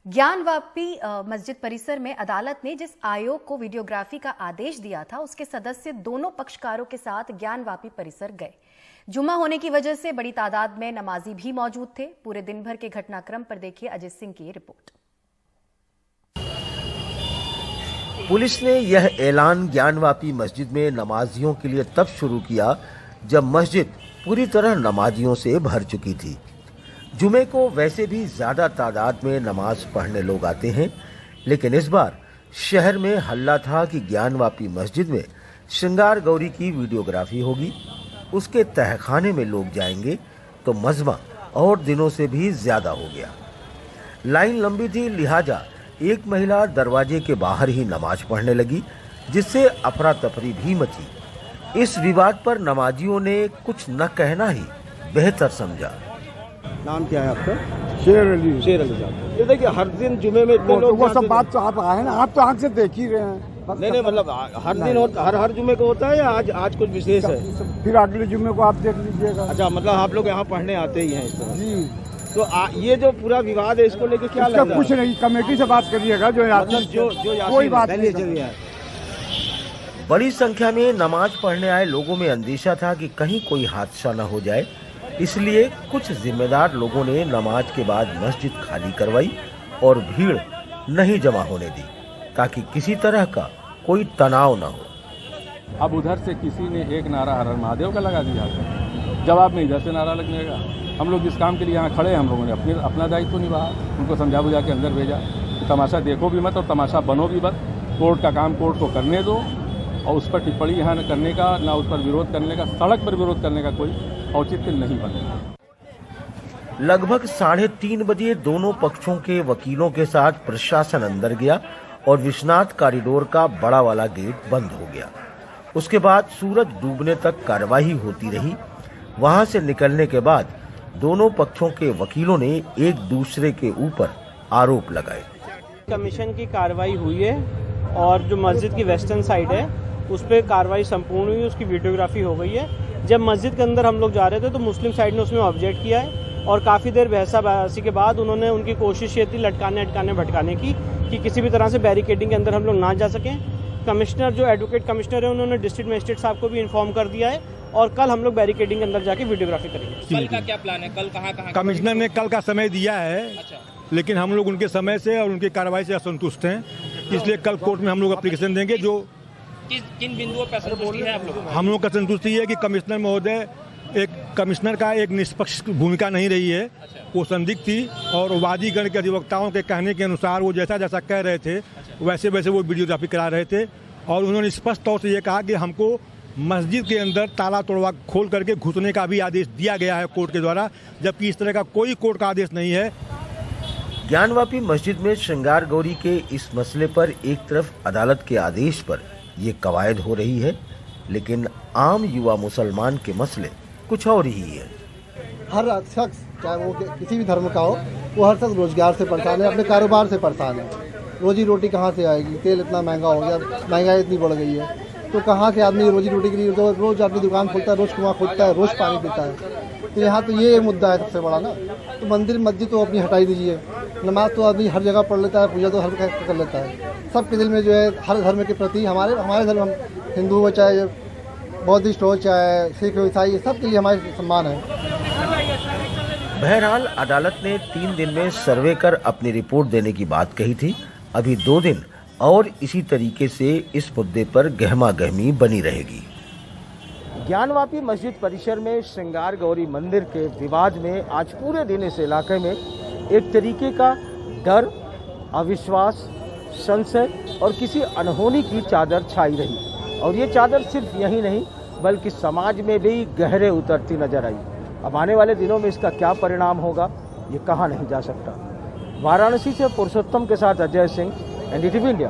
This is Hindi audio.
ज्ञानवापी मस्जिद परिसर में अदालत ने जिस आयोग को वीडियोग्राफी का आदेश दिया था, उसके सदस्य दोनों पक्षकारों के साथ ज्ञानवापी परिसर गए। जुम्मा होने की वजह से बड़ी तादाद में नमाजी भी मौजूद थे। पूरे दिन भर के घटनाक्रम पर देखिए अजय सिंह की रिपोर्ट। पुलिस ने यह ऐलान ज्ञानवापी मस्जिद में नमाजियों के लिए तब शुरू किया जब मस्जिद पूरी तरह नमाजियों से भर चुकी थी। जुमे को वैसे भी ज्यादा तादाद में नमाज पढ़ने लोग आते हैं, लेकिन इस बार शहर में हल्ला था कि ज्ञानवापी मस्जिद में श्रृंगार गौरी की वीडियोग्राफी होगी, उसके तहखाने में लोग जाएंगे, तो मजमा और दिनों से भी ज्यादा हो गया। लाइन लंबी थी, लिहाजा एक महिला दरवाजे के बाहर ही नमाज पढ़ने लगी, जिससे अफरा तफरी भी मची। इस विवाद पर नमाजियों ने कुछ न कहना ही बेहतर समझा। नाम क्या है आपका? शेर अली। शेर अली साहब, ये देखिए हर दिन जुमे में इतने लोग, वो सब बात तो आप आए ना, आप तो आंख से देख ही रहे हैं। नहीं मतलब हर दिन होता, हर जुमे को होता है या आज कुछ विशेष है? फिर अगले जुम्मे को आप देख लीजिएगा। अच्छा, मतलब आप लोग यहाँ पढ़ने आते ही हैं इस तरह जी। तो ये जो पूरा विवाद है, इसको लेकर क्या लग रहा है? कुछ नहीं, कमेटी से बात करिएगा जो मतलब जो कोई बात नहीं। बड़ी संख्या में नमाज पढ़ने आए लोगों में अंदेशा था कि कहीं कोई हादसा न हो जाए, इसलिए कुछ जिम्मेदार लोगों ने नमाज के बाद मस्जिद खाली करवाई और भीड़ नहीं जमा होने दी, ताकि किसी तरह का कोई तनाव न हो। अब उधर से किसी ने एक नारा हर हर महादेव का लगा दिया, जवाब में इधर से नारा लगेगा। हम लोग जिस काम के लिए यहाँ खड़े हैं, हम लोगों ने अपना दायित्व निभाया, उनको समझा बुझा के अंदर भेजा। तमाशा देखो भी मत और तमाशा बनो भी मत। कोर्ट का काम कोर्ट को करने दो, और उस पर टिप्पणी यहाँ न करने का, ना उस पर विरोध करने का, सड़क पर विरोध करने का कोई औचित्य नहीं बनेगा। लगभग 3:30 बजे दोनों पक्षों के वकीलों के साथ प्रशासन अंदर गया और विश्वनाथ कॉरिडोर का बड़ा वाला गेट बंद हो गया। उसके बाद सूरज डूबने तक कार्यवाही होती रही। वहां से निकलने के बाद दोनों पक्षों के वकीलों ने एक दूसरे के ऊपर आरोप लगाए। कमीशन की कार्रवाई हुई है और जो मस्जिद की वेस्टर्न साइड है उस पर कार्रवाई संपूर्ण हुई, उसकी वीडियोग्राफी हो गई है। जब मस्जिद के अंदर हम लोग जा रहे थे तो मुस्लिम साइड ने उसमें ऑब्जेक्ट किया है और काफ़ी देर बहसा बहसी के बाद उन्होंने उनकी कोशिश ये थी लटकाने भटकाने की कि किसी भी तरह से बैरिकेडिंग के अंदर हम लोग ना जा सकें। कमिश्नर जो एडवोकेट कमिश्नर है उन्होंने डिस्ट्रिक्ट मजिस्ट्रेट साहब को भी इन्फॉर्म कर दिया है और कल हम लोग बैरिकेडिंग के अंदर जाके वीडियोग्राफी करेंगे। कल का क्या प्लान है? कल कहाँ कमिश्नर ने कल का समय दिया है। अच्छा। लेकिन हम लोग उनके समय से और उनकी कार्रवाई से असंतुष्ट हैं, इसलिए कल कोर्ट में हम लोग एप्लीकेशन देंगे। जो किन बिंदुओं पर संतुष्टि है आप लोगों? हम लोग का संतुष्टि है कि कमिश्नर महोदय कमिश्नर का एक निष्पक्ष भूमिका नहीं रही है। वो संदिग्ध थी और वादीगण के अधिवक्ताओं के कहने के अनुसार वो जैसा जैसा कह रहे थे वैसे वैसे वो वीडियोग्राफी करा रहे थे और उन्होंने स्पष्ट तौर से ये कहा कि हमको मस्जिद के अंदर ताला तोड़वा खोल करके घुसने का भी आदेश दिया गया है कोर्ट के द्वारा, जबकि इस तरह का कोई कोर्ट का आदेश नहीं है। ज्ञानवापी मस्जिद में श्रृंगार गौरी के इस मसले पर एक तरफ अदालत के आदेश पर ये कवायद हो रही है, लेकिन आम युवा मुसलमान के मसले कुछ और ही है। हर शख्स चाहे वो किसी भी धर्म का हो, वो हर शख्स रोजगार से परेशान है, अपने कारोबार से परेशान है। रोजी रोटी कहाँ से आएगी? तेल इतना महंगा हो गया, महंगाई इतनी बढ़ गई है, तो कहाँ से आदमी रोजी रोटी के लिए तो रोज अपनी दुकान खोलता है, रोज कुआं खोदता है, रोज पानी पीता है। तो यहाँ तो ये मुद्दा है सबसे बड़ा ना। तो मंदिर मस्जिद तो अपनी हटाई दीजिए, नमाज तो आदमी हर जगह पढ़ लेता है, पूजा तो हर कर लेता है। सबके दिल में जो है हर धर्म के प्रति हमारे धर्म, हिंदू हो चाहे बौद्धिस्ट हो चाहे सिख हो ईसाई, सबके लिए हमारे सम्मान है। बहरहाल अदालत ने 3 दिन में सर्वे कर अपनी रिपोर्ट देने की बात कही थी। अभी 2 दिन और इसी तरीके से इस मुद्दे पर गहमा गहमी बनी रहेगी। ज्ञानवापी मस्जिद परिसर में श्रृंगार गौरी मंदिर के विवाद में आज पूरे दिन इस इलाके में एक तरीके का डर, अविश्वास, संशय और किसी अनहोनी की चादर छाई रही और ये चादर सिर्फ यही नहीं बल्कि समाज में भी गहरे उतरती नजर आई। अब आने वाले दिनों में इसका क्या परिणाम होगा ये कहा नहीं जा सकता। वाराणसी से पुरुषोत्तम के साथ अजय सिंह, NDTV इंडिया।